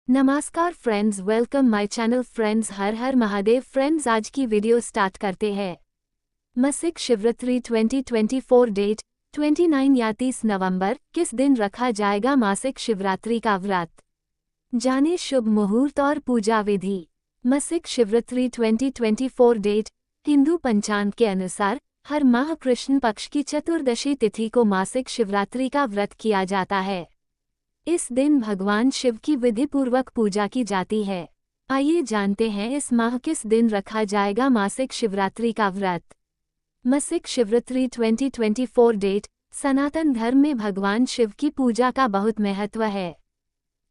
नमस्कार friends, welcome my channel friends. Her her Mahadev friends. आज की वीडियो स्टार्ट करते हैं। मासिक शिवरात्रि 2024 डेट 29 या 30 नवंबर। किस दिन रखा जाएगा मासिक शिवरात्रि का व्रत? जाने शुभ मुहूर्त और पूजा विधि। मासिक शिवरात्रि 2024 डेट हिंदू पंचांग के अनुसार हर माह कृष्ण पक्ष की चतुर्दशी तिथि को मासिक शिवरात्रि का व्रत किया जाता है। इस दिन भगवान शिव की विधिपूर्वक पूजा की जाती है। आइए जानते हैं इस माह किस दिन रखा जाएगा मासिक शिवरात्रि का व्रत। मासिक शिवरात्रि 2024 डेट सनातन धर्म में भगवान शिव की पूजा का बहुत महत्व है।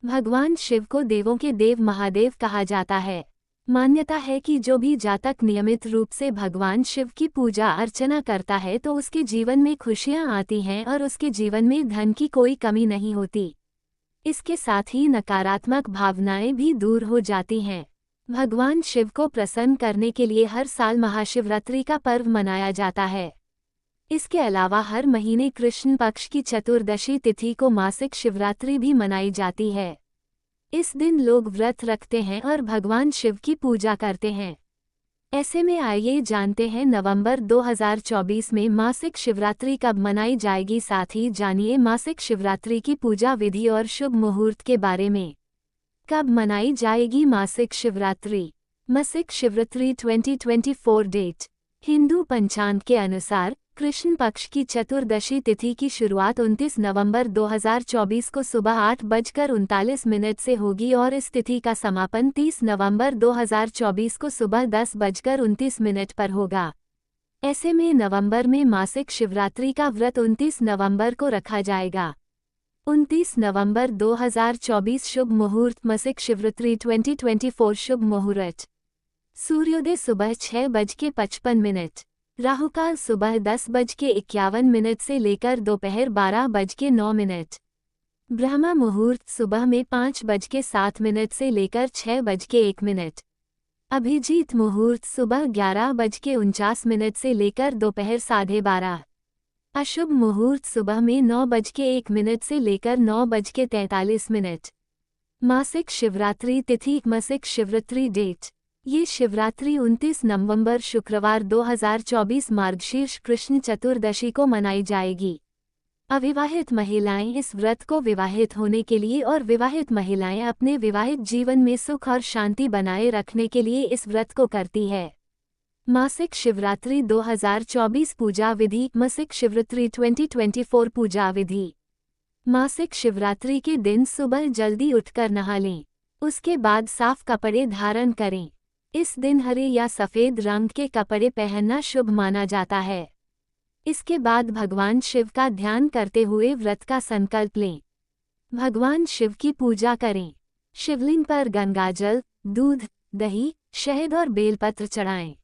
भगवान शिव को देवों के देव महादेव कहा जाता है। मान्यता है कि जो भी जातक नियमित रूप से भगवान शिव की पूजा अर्चना करता है तो उसके जीवन में खुशियां आती हैं और उसके जीवन में धन की कोई कमी नहीं होती। इसके साथ ही नकारात्मक भावनाएं भी दूर हो जाती हैं। भगवान शिव को प्रसन्न करने के लिए हर साल महाशिवरात्रि का पर्व मनाया जाता है। इसके अलावा हर महीने कृष्ण पक्ष की चतुर्दशी तिथि को मासिक शिवरात्रि भी मनाई जाती है। इस दिन लोग व्रत रखते हैं और भगवान शिव की पूजा करते हैं। ऐसे में आइए जानते हैं नवंबर 2024 में मासिक शिवरात्रि कब मनाई जाएगी। साथ ही जानिए मासिक शिवरात्रि की पूजा विधि और शुभ मुहूर्त के बारे में। कब मनाई जाएगी मासिक शिवरात्रि? मासिक शिवरात्रि 2024 डेट हिंदू पंचांग के अनुसार कृष्ण पक्ष की चतुर्दशी तिथि की शुरुआत 29 नवंबर 2024 को सुबह 8:39 से होगी और इस तिथि का समापन 30 नवंबर 2024 को सुबह 10:29 पर होगा। ऐसे में नवंबर में मासिक शिवरात्रि का व्रत 29 नवंबर को रखा जाएगा। 29 नवंबर 2024 शुभ मुहूर्त। मासिक शिवरात्रि 2024 शुभ मुहूर्त। सूर्योदय सुबह 6:55, राहुकाल सुबह 10:51 से लेकर दोपहर 12:09। ब्रह्म मुहूर्त सुबह में 5:07 से लेकर 6:01। अभिजीत मुहूर्त सुबह 11:49 से लेकर दोपहर 12:30। अशुभ मुहूर्त सुबह में 9:01 से लेकर 9:43। मासिक शिवरात्रि तिथि। मासिक शिवरात्रि डेट ये शिवरात्रि 29 नवंबर शुक्रवार 2024 मार्गशीर्ष कृष्ण चतुर्दशी को मनाई जाएगी। अविवाहित महिलाएं इस व्रत को विवाहित होने के लिए और विवाहित महिलाएं अपने विवाहित जीवन में सुख और शांति बनाए रखने के लिए इस व्रत को करती है। मासिक शिवरात्रि 2024 पूजा विधि। मासिक शिवरात्रि 2024 पूजा विधि। मासिक शिवरात्रि के दिन सुबह जल्दी उठकर नहा लें। उसके बाद साफ कपड़े धारण करें। इस दिन हरे या सफ़ेद रंग के कपड़े पहनना शुभ माना जाता है। इसके बाद भगवान शिव का ध्यान करते हुए व्रत का संकल्प लें। भगवान शिव की पूजा करें। शिवलिंग पर गंगाजल, दूध, दही, शहद और बेलपत्र चढ़ाएं।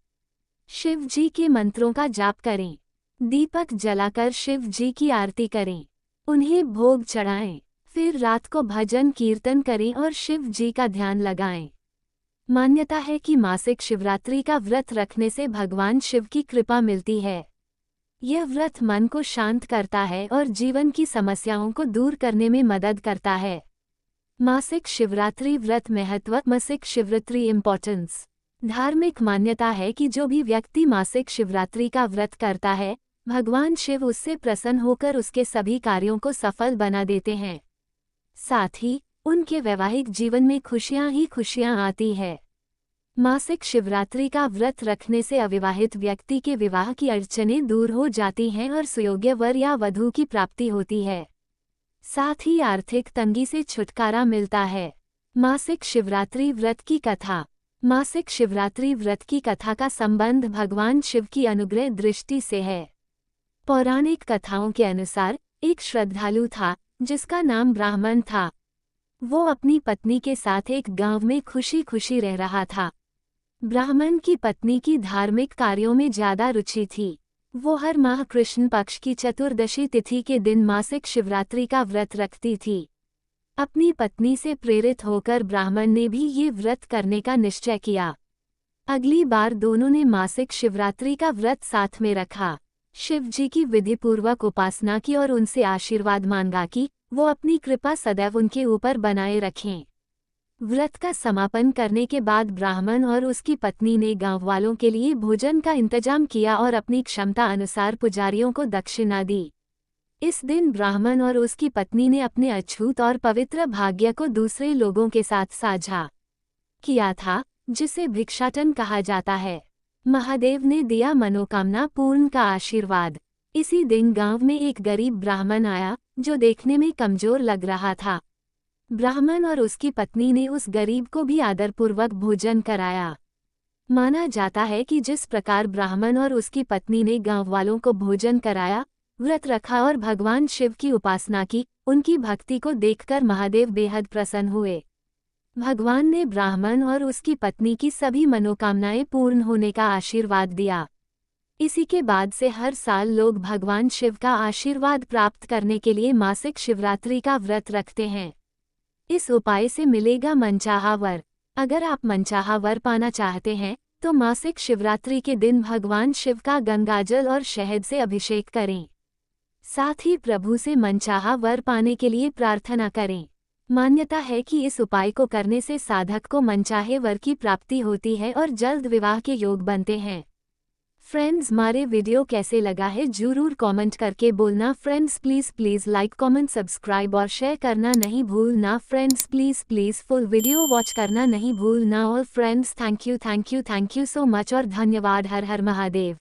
शिव जी के मंत्रों का जाप करें। दीपक जलाकर शिव जी की आरती करें। उन्हें भोग चढ़ाएं। फिर रात को भजन कीर्तन करें और शिव जी का ध्यान लगाएं। मान्यता है कि मासिक शिवरात्रि का व्रत रखने से भगवान शिव की कृपा मिलती है। यह व्रत मन को शांत करता है और जीवन की समस्याओं को दूर करने में मदद करता है। मासिक शिवरात्रि व्रत महत्व। मासिक शिवरात्रि इम्पोर्टेंस। धार्मिक मान्यता है कि जो भी व्यक्ति मासिक शिवरात्रि का व्रत करता है, भगवान शिव उससे प्रसन्न होकर उसके सभी कार्यों को सफल बना देते हैं। साथ ही उनके वैवाहिक जीवन में खुशियां ही खुशियां आती है। मासिक शिवरात्रि का व्रत रखने से अविवाहित व्यक्ति के विवाह की अड़चनें दूर हो जाती हैं और सुयोग्य वर या वधू की प्राप्ति होती है। साथ ही आर्थिक तंगी से छुटकारा मिलता है। मासिक शिवरात्रि व्रत की कथा। मासिक शिवरात्रि व्रत की कथा का संबंध भगवान शिव की अनुग्रह दृष्टि से है। पौराणिक कथाओं के अनुसार एक श्रद्धालु था जिसका नाम ब्राह्मण था। वो अपनी पत्नी के साथ एक गांव में खुशी खुशी रह रहा था। ब्राह्मण की पत्नी की धार्मिक कार्यों में ज्यादा रुचि थी। वो हर माह कृष्ण पक्ष की चतुर्दशी तिथि के दिन मासिक शिवरात्रि का व्रत रखती थी। अपनी पत्नी से प्रेरित होकर ब्राह्मण ने भी ये व्रत करने का निश्चय किया। अगली बार दोनों ने मासिक शिवरात्रि का व्रत साथ में रखा। शिव जी की विधिपूर्वक उपासना की और उनसे आशीर्वाद मांगा कि वो अपनी कृपा सदैव उनके ऊपर बनाए रखें। व्रत का समापन करने के बाद ब्राह्मण और उसकी पत्नी ने गांव वालों के लिए भोजन का इंतजाम किया और अपनी क्षमता अनुसार पुजारियों को दक्षिणा दी। इस दिन ब्राह्मण और उसकी पत्नी ने अपने अछूत और पवित्र भाग्य को दूसरे लोगों के साथ साझा किया था, जिसे भिक्षाटन कहा जाता है। महादेव ने दिया मनोकामना पूर्ण का आशीर्वाद। इसी दिन गांव में एक गरीब ब्राह्मण आया, जो देखने में कमजोर लग रहा था। ब्राह्मण और उसकी पत्नी ने उस गरीब को भी आदरपूर्वक भोजन कराया। माना जाता है कि जिस प्रकार ब्राह्मण और उसकी पत्नी ने गांव वालों को भोजन कराया, व्रत रखा और भगवान शिव की उपासना की, उनकी भक्ति को देखकर महादेव बेहद प्रसन्न हुए। भगवान ने ब्राह्मण और उसकी पत्नी की सभी मनोकामनाएं पूर्ण होने का आशीर्वाद दिया। इसी के बाद से हर साल लोग भगवान शिव का आशीर्वाद प्राप्त करने के लिए मासिक शिवरात्रि का व्रत रखते हैं। इस उपाय से मिलेगा मनचाहा वर। अगर आप मनचाहा वर पाना चाहते हैं तो मासिक शिवरात्रि के दिन भगवान शिव का गंगाजल और शहद से अभिषेक करें। साथ ही प्रभु से मनचाहा वर पाने के लिए प्रार्थना करें। मान्यता है कि इस उपाय को करने से साधक को मनचाहे वर की प्राप्ति होती है और जल्द विवाह के योग बनते हैं। फ्रेंड्स, हमारे वीडियो कैसे लगा है जरूर कमेंट करके बोलना। Friends please like comment subscribe और शेयर करना नहीं भूलना। Friends please full video watch करना नहीं भूलना। और friends thank you so much और धन्यवाद। हर हर महादेव।